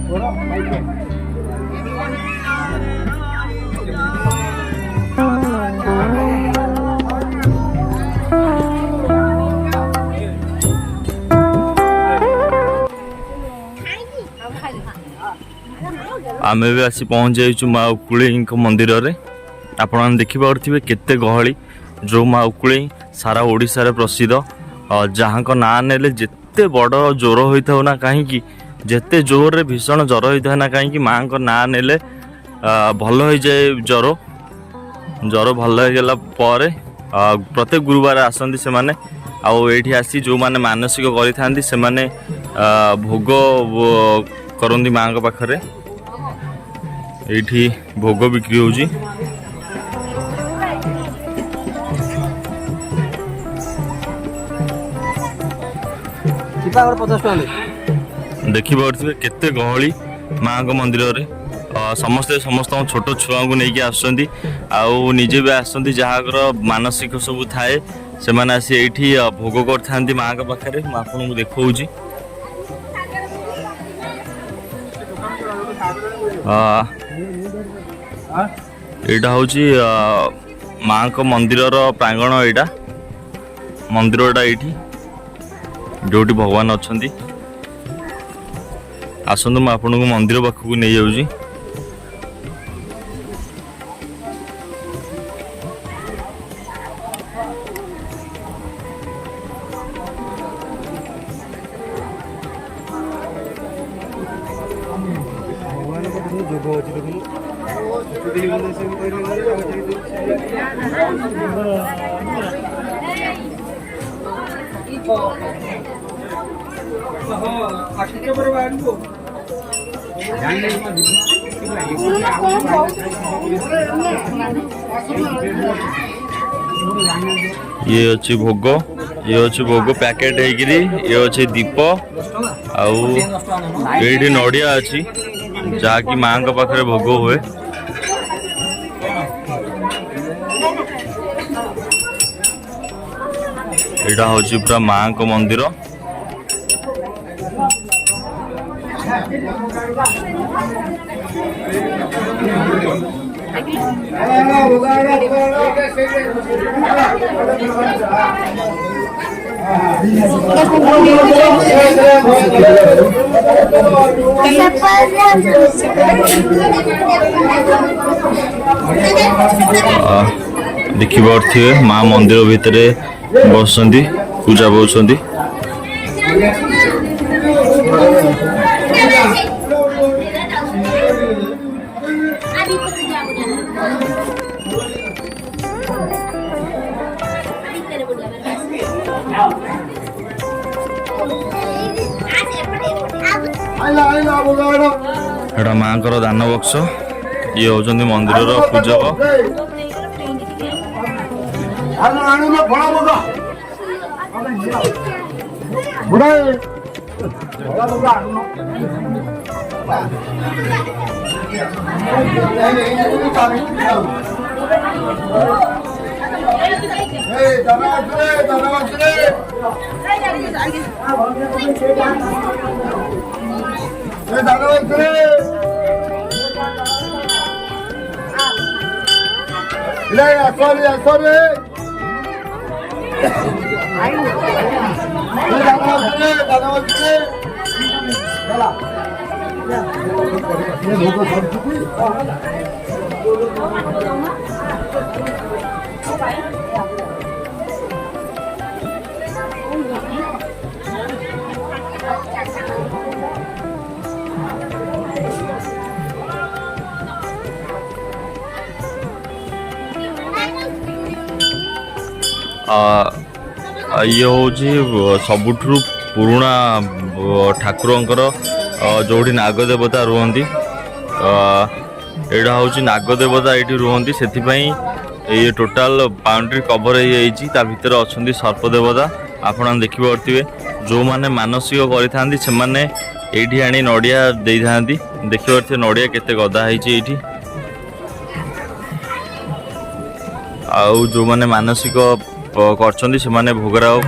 आम भी आसी पहुँच जाइछु माँ उकुली मंदिर रे। आपण देखिपे केते गहली जो माँ उकुली सारा ओडिशा रे प्रसिद्ध जहाँ को ना नेले जेते बड़ ज्वर होता हो ना कहीं जेते जोर रे भीषण ज्वर होता है ना कहीं माँ को ना नेले भल हो जाए ज्वर भल हो गला प्रत्येक गुरुवार आसती से माने आठी आसी जो माने मानसिक करि से माने भोग करती माँ को पाखरे एठी भोग बिक्री होजी। देखी पारे केते गहली माँ को मंदिर रे समस्ते समस्त छोट छुआ को लेकिन आसुँच निजे भी आसती जहाँ मानसिक सब थाए से मैंने आसी एठी भोग कर माँ के पाखे आपको देखा यहाँ हूँ माँ को मंदिर प्रांगण यहाँ मंदिरटा ये जो भगवान अच्छा आसतु मैं आपको मंदिर पाखक नहीं जाऊँगी। ये अच्छी भोग पैकेट ये अच्छे दीप आठी नड़िया अच्छी जहाँकि माँ का पाखे भोग हुए। यहाँ हूँ पूरा माँ को मंदिर देखी पारे माँ मंदिर भितर बसंती पूजा पाउछंती। एटा माँ को दान बक्स ये होचंदी मंदिर पूजक ये हूँ सबुठु पुराणा ठाकुरंकर जोड़ी नागदेवता रुहंती एटा हूँ नागदेवता ये रुहंती से ये टोटाल बाउंड्री कवर हो भितर अच्छा सर्पदेवता आपन देखिपे जो मैंने मानसिक करी आनी नड़िया दे था देखिपे नड़िया केते गदा है आउ जो मैंने मानसिक करछंदी से माने भोगराव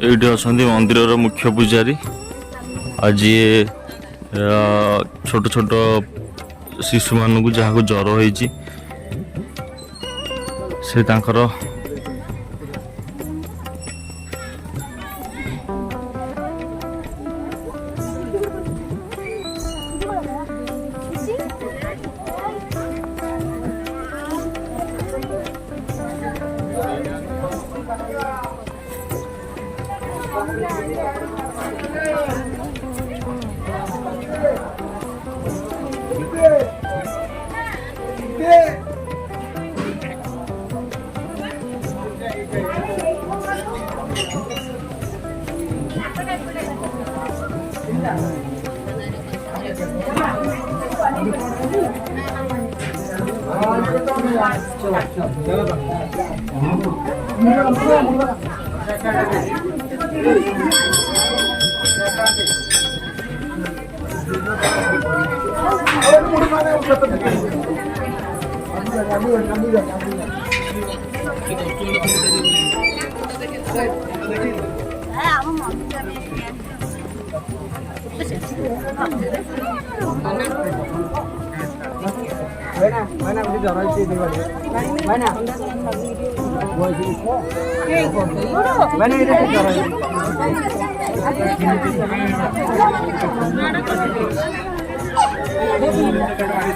ଏଇଠି ଅଛନ୍ତି ମନ୍ଦିରର ମୁଖ୍ୟ ପୂଜାରୀ ଆଉ ଯିଏ ଛୋଟ ଛୋଟ ଶିଶୁମାନଙ୍କୁ ଯାହାକୁ ଜ୍ୱର ହେଇଛି ସେ ତାଙ୍କର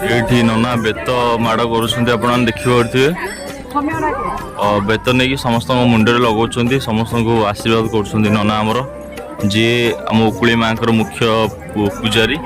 ଏଇଠି ନନା ବେତ ମାଡ଼ କରୁଛନ୍ତି ଆପଣ ଦେଖିପାରୁଥିବେ ବେତ ନେଇକି ସମସ୍ତଙ୍କ ମୁଣ୍ଡରେ ଲଗାଉଛନ୍ତି ସମସ୍ତଙ୍କୁ ଆଶୀର୍ବାଦ କରୁଛନ୍ତି ନନା ଆମର ଯିଏ ଆମ ଉକୁଳି ମାଙ୍କର ମୁଖ୍ୟ ପୂଜାରୀ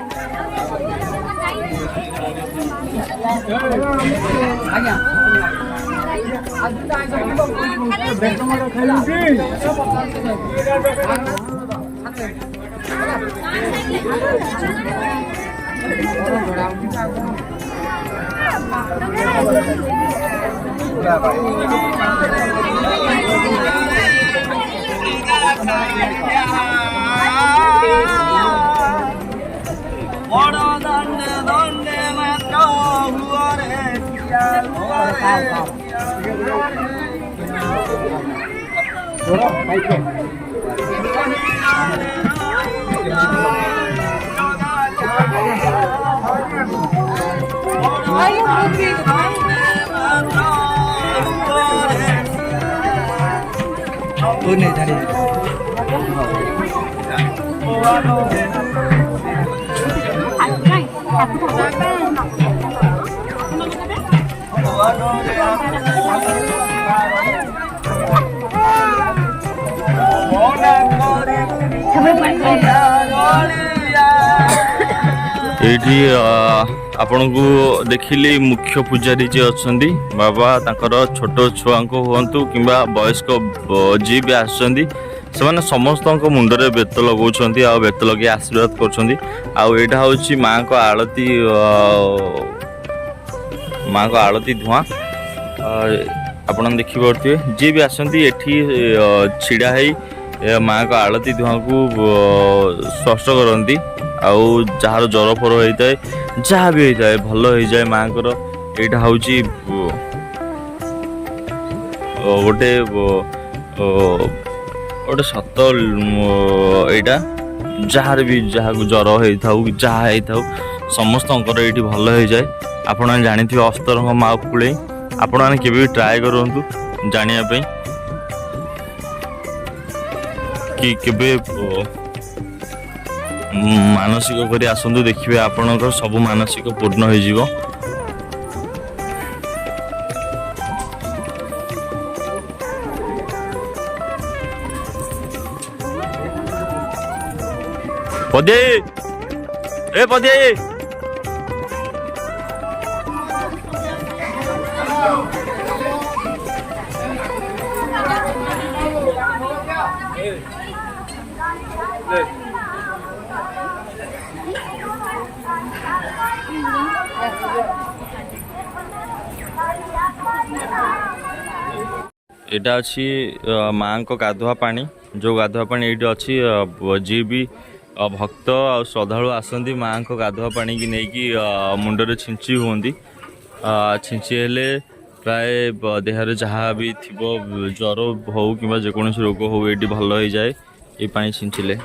ଏଇଠି ଆପଣଙ୍କୁ ଦେଖିଲି ମୁଖ୍ୟ ପୂଜାରୀ ଯିଏ ଅଛନ୍ତି ବାବା ତାଙ୍କର ଛୋଟ ଛୁଆଙ୍କୁ ହୁଅନ୍ତୁ କିମ୍ବା ବୟସ୍କ ଯିଏ ବି ଆସୁଛନ୍ତି ସେମାନେ ସମସ୍ତଙ୍କ ମୁଣ୍ଡରେ ବେତ ଲଗାଉଛନ୍ତି ଆଉ ବେତ ଲଗାଇ ଆଶୀର୍ବାଦ କରୁଛନ୍ତି ଆଉ ଏଇଟା ହେଉଛି ମାଙ୍କ ଆଳତି ଧୂଆଁ ଆପଣ ଦେଖିପାରୁଥିବେ ଯିଏ ବି ଆସନ୍ତି ଏଠି ଛିଡ଼ା ହେଇ ମାଙ୍କ ଆଳତି ଧୂଆଁକୁ ସ୍ପଷ୍ଟ କରନ୍ତି ଆଉ ଯାହାର ଜ୍ୱର ଫର ହେଇଥାଏ ଯାହା ବି ହେଇଥାଏ ଭଲ ହେଇଯାଏ ମାଙ୍କର ଏଇଟା ହେଉଛି ଗୋଟେ ସତ ଏଇଟା ଯାହାର ବି ଯାହାକୁ ଜ୍ୱର ହେଇଥାଉ ଯାହା ହେଇଥାଉ ସମସ୍ତଙ୍କର ଏଇଠି ଭଲ ହେଇଯାଏ ଆପଣମାନେ ଜାଣିଥିବେ ଅସ୍ତରଙ୍ଗ ମା ଉକୁଳେଇ ଆପଣମାନେ କେବେ ବି ଟ୍ରାଏ କରନ୍ତୁ ଜାଣିବା ପାଇଁ କି କେବେ ମାନସିକ କରି ଆସନ୍ତୁ ଦେଖିବେ ଆପଣଙ୍କର ସବୁ ମାନସିକ ପୂର୍ଣ୍ଣ ହେଇଯିବ ପଦେ ଏ ପଦେ एटा अच्छी माँ को गाधुआ पानी जो गाधुआ पानी ये अच्छी जी भी भक्त आ श्रद्धालु आसती माँ को गाधुआ पानी की नहीं मुंडरे छिंची हुंदी छिंची हेले प्राय देहरे जहाँ भी थी ज्वर हो कि जेकोसी रोग हो ये भल हो जाए ये पानी छींचिले